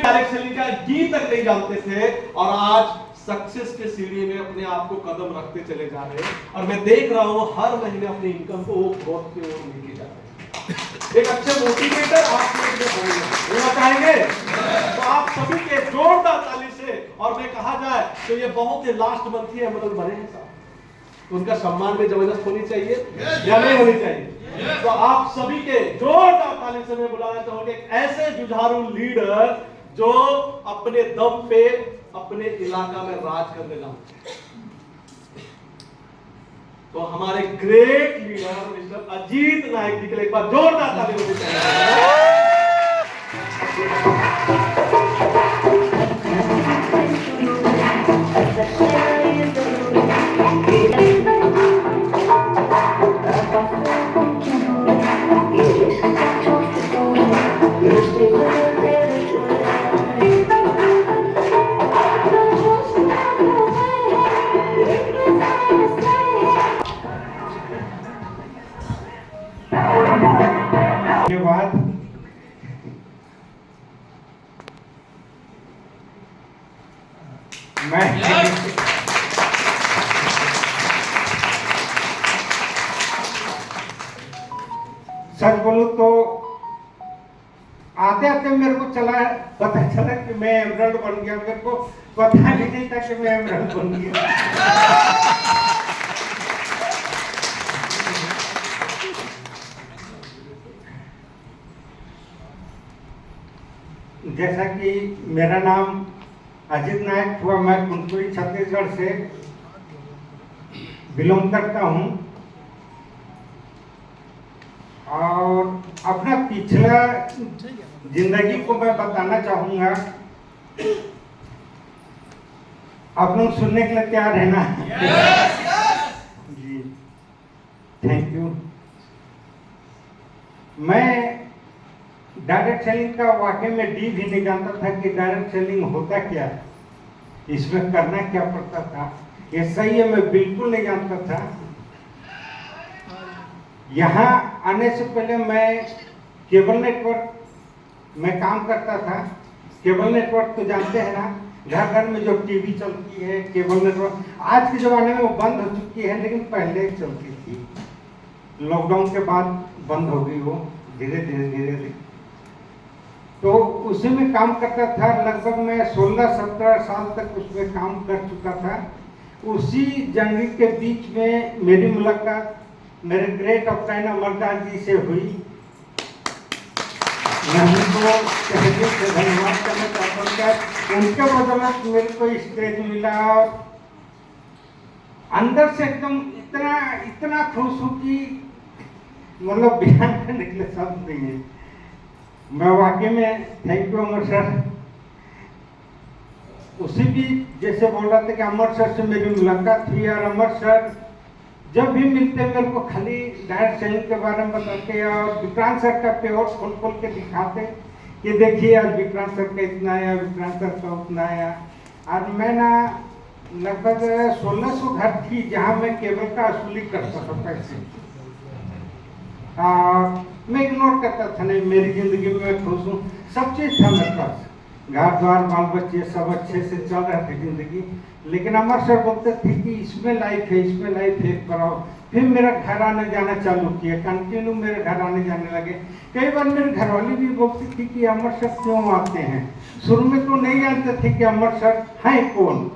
Alex shelling का गीत तक नहीं जानते थे और आज सक्सेस के सीढ़ी में अपने आप को कदम रखते चले जा रहे हैं। और मैं देख रहा हूँ हर महीने अपनी इनकम को वो ग्रोथ की ओर लेके जा रहे हैं। एक अच्छे मोटिवेटर आप होना चाहेंगे तो आप सभी के जोरदार ताली से, और मैं कहा जाए तो ये बहुत ही लास्ट मंथ ही अमरल बने हैं साहब, तो उनका सम्मान में जबरदस्त होनी चाहिए या नहीं होनी चाहिए। तो आप सभी के जोरदार ताली से मैं बुलाना चाहूंगा एक ऐसे जुझारू लीडर जो अपने दम पे अपने इलाका में राज करने जाते हैं। तो हमारे ग्रेट लीडर मिस्टर अजीत नायक जी के लिए एक बार जोरदार ताली होनी चाहिए। सच बोलूं तो आते आते मेरे को पता चला कि मैं एमरल्ड बन गया। मेरे को पता भी नहीं था कि मैं एमरल्ड बन गया। जैसा कि मेरा नाम अजीत नायक हुआ, मैं कुंटपुरी छत्तीसगढ़ से बिलोंग करता हूं और अपना पिछला जिंदगी को मैं बताना चाहूंगा। आप लोग सुनने के लिए तैयार है ना? जी, थैंक यू। मैं डायरेक्ट सेलिंग का वाकई में डी भी नहीं जानता था कि डायरेक्ट सेलिंग होता क्या है, इसमें करना क्या पड़ता था, ये सही है मैं बिल्कुल नहीं जानता था। यहाँ आने से पहले मैं केबल नेटवर्क में काम करता था। केबल नेटवर्क तो जानते हैं ना, घर घर में जो टीवी चलती है केबल नेटवर्क, आज के ज़माने में वो बंद हो चुकी है, लेकिन पहले चलती थी। लॉकडाउन के बाद बंद हो गई वो, धीरे धीरे। तो उसी में काम करता था। लगभग मैं 16-17 साल तक उसमें काम कर चुका था। उसी जंगल के बीच में मेरी मुलाकात मेरे ग्रेट अपटाइन अमरदास जी से हुई। मैं उनको तहे से धन्यवाद करना चाहता हूँ। उनके बदौलत मेरे को स्टेज मिला और अंदर से एकदम इतना खुश हूँ कि मतलब बयान करने के लिए शब्द नहीं है। मैं वाकई में थैंक यू अमर सर। उसी भी जैसे बोल रहा था कि अमर सर से मेरी मुलाकात हुई और अमर सर जब भी मिलते मेरे को खाली डायरेक्ट सेलिंग के बारे में बताते और विक्रांत सर का पेवर खोल के दिखाते कि देखिए आज विक्रांत सर का इतना आया, विक्रांत सर का उतना आया। और मैं ना लगभग 1600 घर थी जहाँ मैं केबल का वसूली करता था पैसे। मैं इग्नोर करता था, नहीं मेरी जिंदगी में मैं खुश हूँ, सब चीज़ था मेरे पास, घर द्वार बाल बच्चे सब अच्छे से चल रहे थे जिंदगी। लेकिन अमर सर बोलते थे कि इसमें लाइफ है, इसमें लाइफ है, कराओ। फिर मेरा घर आने जाना चालू किया, कंटिन्यू मेरे घर आने जाने लगे। कई बार मेरे घरवाली भी बोलती थी कि अमर सर क्यों आते हैं। शुरू में तो नहीं जानते थे कि अमर सर हैं कौन।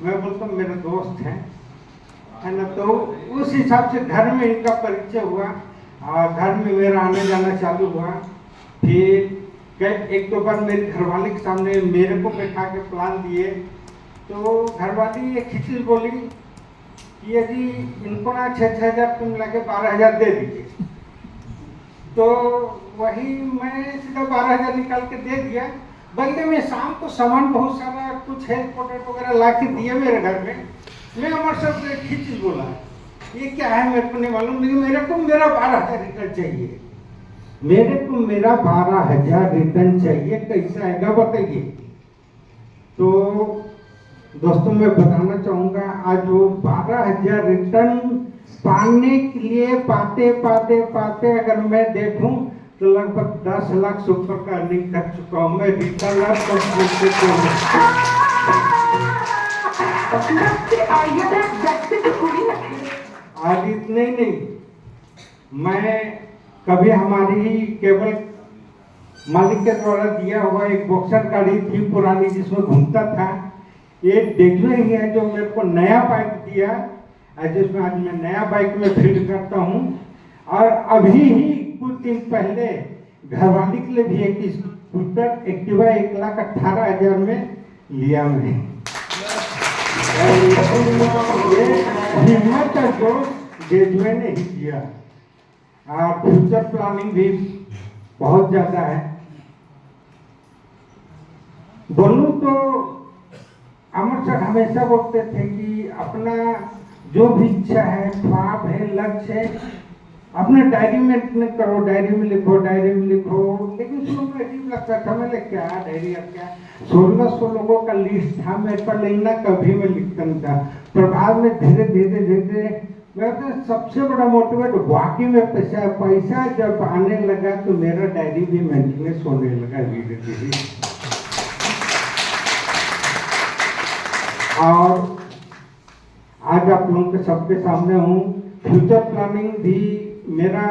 मैं बोलता हूँ मेरे दोस्त हैं, है ना। तो उस हिसाब से घर में इनका परिचय हुआ और घर में मेरा आने जाना चालू हुआ। फिर एक दो बार मेरे घरवाले के सामने मेरे को बैठा के प्लान दिए तो घरवाली एक ही चीज बोली कि यदि इनको ना 6-6 हज़ार तुम लगे 12,000 दे दीजिए। तो वही मैं सीधा 12,000 निकाल के दे दिया। बदले में शाम को सामान बहुत सारा कुछ हेल्थ प्रोडक्ट वगैरह ला के दिए मेरे घर में। मैं अमर सर से एक ही चीज बोला, ये क्या है मेरे को नहीं मालूम, लेकिन मेरे को मेरा 12,000 रिटर्न चाहिए। मेरे को मेरा 12,000 रिटर्न चाहिए, कैसा आएगा बताइए। तो दोस्तों मैं बताना चाहूँगा आज वो 12,000 रिटर्न पाने के लिए पाते अगर मैं देखूं तो लगभग 10 लाख से ऊपर का अर्निंग कर चुका हूँ मैं रिटर्न और कंप्लीट आज इतने नहीं, मैं कभी हमारी ही केवल मालिक के द्वारा दिया हुआ एक बॉक्सर गाड़ी थी पुरानी जिसमें घूमता था, एक डेजवे ही है जो मेरे को नया बाइक दिया, जिसमें आज मैं नया बाइक में फील्ड करता हूँ। और अभी ही कुछ दिन पहले घरवाली के लिए भी एक स्कूटर एक्टिवा 1,18,000 में लिया मैं। हिम्मत का जो डेजवे ने ही किया। फ्यूचर प्लानिंग भी बहुत ज्यादा है। बोलूं तो अमर सर हमेशा बोलते थे कि अपना जो भी इच्छा है, ख्वाब है, लक्ष्य है, अपने डायरी में करो, डायरी में लिखो, डायरी में लिखो। लेकिन शुरू में अजीब लगता था, मैंने क्या डायरी अब क्या, 1600 लोगों का लिस्ट था मेरे पर, लिखना कभी मैं लिखता नहीं था। प्रभाव में धीरे धीरे धीरे मैं तो सबसे बड़ा मोटिवेट वाकई में पैसा जब आने लगा तो मेरा डायरी भी मेंटेनेंस होने लगा धीरे धीरे। और आज आप लोगों के सबके सामने हूँ। फ्यूचर प्लानिंग भी मेरा,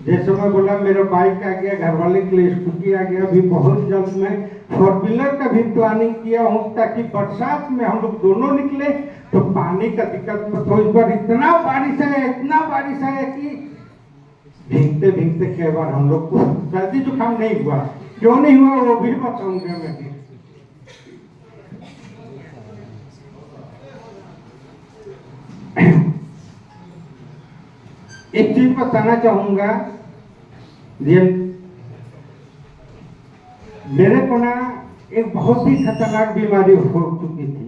जैसे मैं बोला, मेरा बाइक आ गया, घर वाले के लिए स्कूटी आ गया। अभी बहुत जल्द मैं 4 व्हीलर का भी प्लानिंग किया हूँ ताकि बरसात में हम लोग दोनों निकले तो पानी का दिक्कत मत हो। इस बार इतना बारिश है कि भीगते भीगते कई बार हम लोग को सर्दी जुकाम नहीं हुआ। क्यों नहीं हुआ वो भी बताऊंगा मैं। एक चीज बताना चाहूंगा, मेरे को ना एक बहुत ही खतरनाक बीमारी हो चुकी थी।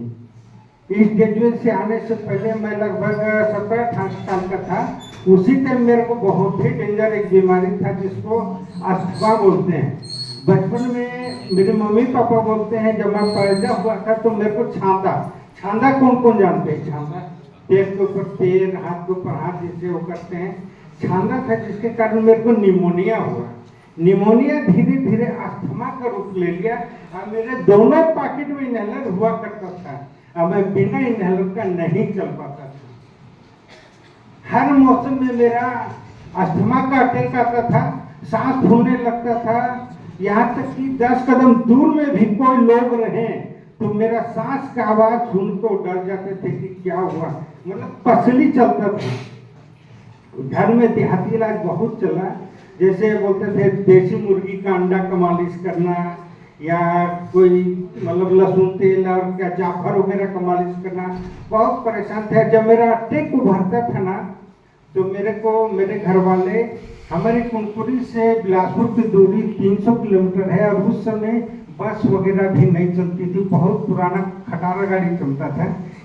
इस ग्रेजुएट से आने से पहले मैं लगभग 17-18 साल का था। उसी टाइम मेरे को बहुत ही डेंजर एक बीमारी था जिसको अस्थमा बोलते हैं। बचपन में मेरे मम्मी पापा बोलते हैं, जब मैं पैदा हुआ था तो मेरे को छांदा कौन कौन जानते हैं? छांदा पैर के ऊपर पैर, हाथ के ऊपर हाथ, जिससे वो करते हैं, छांदा था, जिसके कारण मेरे को निमोनिया हुआ। निमोनिया धीरे धीरे अस्थमा का रूप ले लिया और मेरे दोनों पॉकेट में इनहेलर हुआ करता था और मैं बिना इनहेलर का नहीं चल पाता था। हर मौसम में मेरा अस्थमा का अटैक आता था, सांस फूलने लगता था। यहाँ तक कि 10 कदम दूर में भी कोई लोग रहे तो मेरा सांस का आवाज सुनकर डर जाते थे कि क्या हुआ, मतलब पसली चलता था। घर में देहाती इलाज बहुत चला, जैसे बोलते थे देसी मुर्गी का अंडा का मालिश करना, या कोई मतलब लहसुन तेल और क्या जाफर वगैरह का मालिश करना। बहुत परेशान था। जब मेरा अटैक उभरता था ना तो मेरे को मेरे घर वाले, हमारे कुनकुरी से बिलासपुर की दूरी 300 किलोमीटर है और उस समय बस वगैरह भी नहीं चलती थी, बहुत पुराना खटारा गाड़ी चलता था।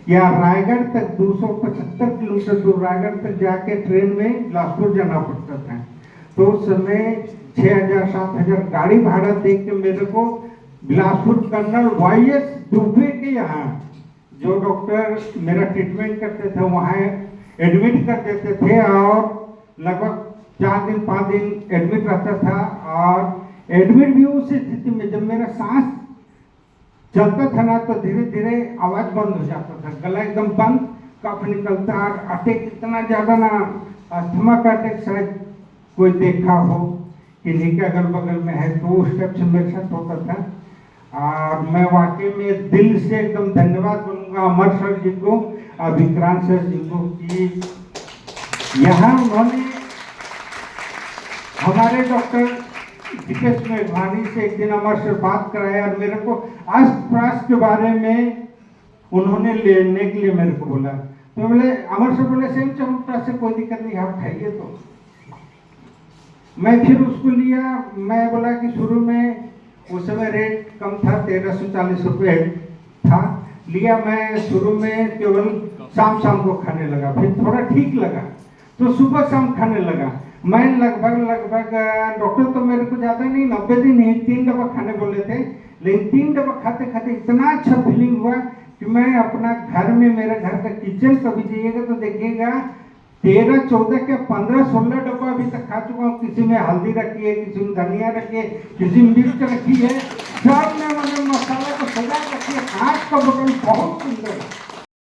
या रायगढ़ तक 275 किलोमीटर दूर रायगढ़ तक जाके ट्रेन में बिलासपुर जाना पड़ता था। तो उस समय 6,000-7,000 गाड़ी भाड़ा दे के मेरे को बिलासपुर कर्नल YS दुबे के यहाँ, जो डॉक्टर मेरा ट्रीटमेंट करते थे, वहाँ एडमिट कर देते थे और लगभग 4 दिन 5 दिन एडमिट रहता था। और एडमिट भी उस स्थिति में जब मेरा सांस चलता था ना तो धीरे धीरे आवाज बंद हो जाता था, गला एकदम बंद, कफ निकलता। और अटैक इतना ज्यादा ना, अस्थमा का अटैक शायद कोई देखा हो किन्हीं के अगल बगल में है, तो उस टाइप से मेरे साथ होता था। और मैं वाकई में दिल से एकदम धन्यवाद बोलूँगा अमर सर जी को और विक्रांत सर जी को कि यहाँ उन्होंने हमारे डॉक्टर विकेश मेघवानी से एक दिन अमर सर बात कराया और मेरे को आस-पास के बारे में उन्होंने लेने के लिए मेरे को बोला। तो बोले, अमर सर बोले सेम चमकता से कोई दिक्कत नहीं, आप खाइए। तो मैं फिर उसको लिया। मैं बोला कि शुरू में उस समय रेट कम था, 1340 रुपये था। लिया मैं शुरू में केवल शाम को खाने लगा, फिर थोड़ा ठीक लगा तो सुबह शाम खाने लगा। मैं लगभग डॉक्टर तो मेरे को ज़्यादा नहीं, 90 दिन ही 3 डब्बा खाने बोले थे, लेकिन 3 डब्बा खाते खाते इतना अच्छा फीलिंग हुआ कि मैं अपना घर में, मेरे घर का किचन कभी जाइएगा तो देखिएगा 13-14 के 15-16 डब्बा अभी तक खा चुका हूँ। किसी में हल्दी रखी है, किसी में धनिया रखी है, किसी में मिर्च रखी है, सब में मैंने मसाला को सजा रखी है। कांच का बटन बहुत सुंदर है।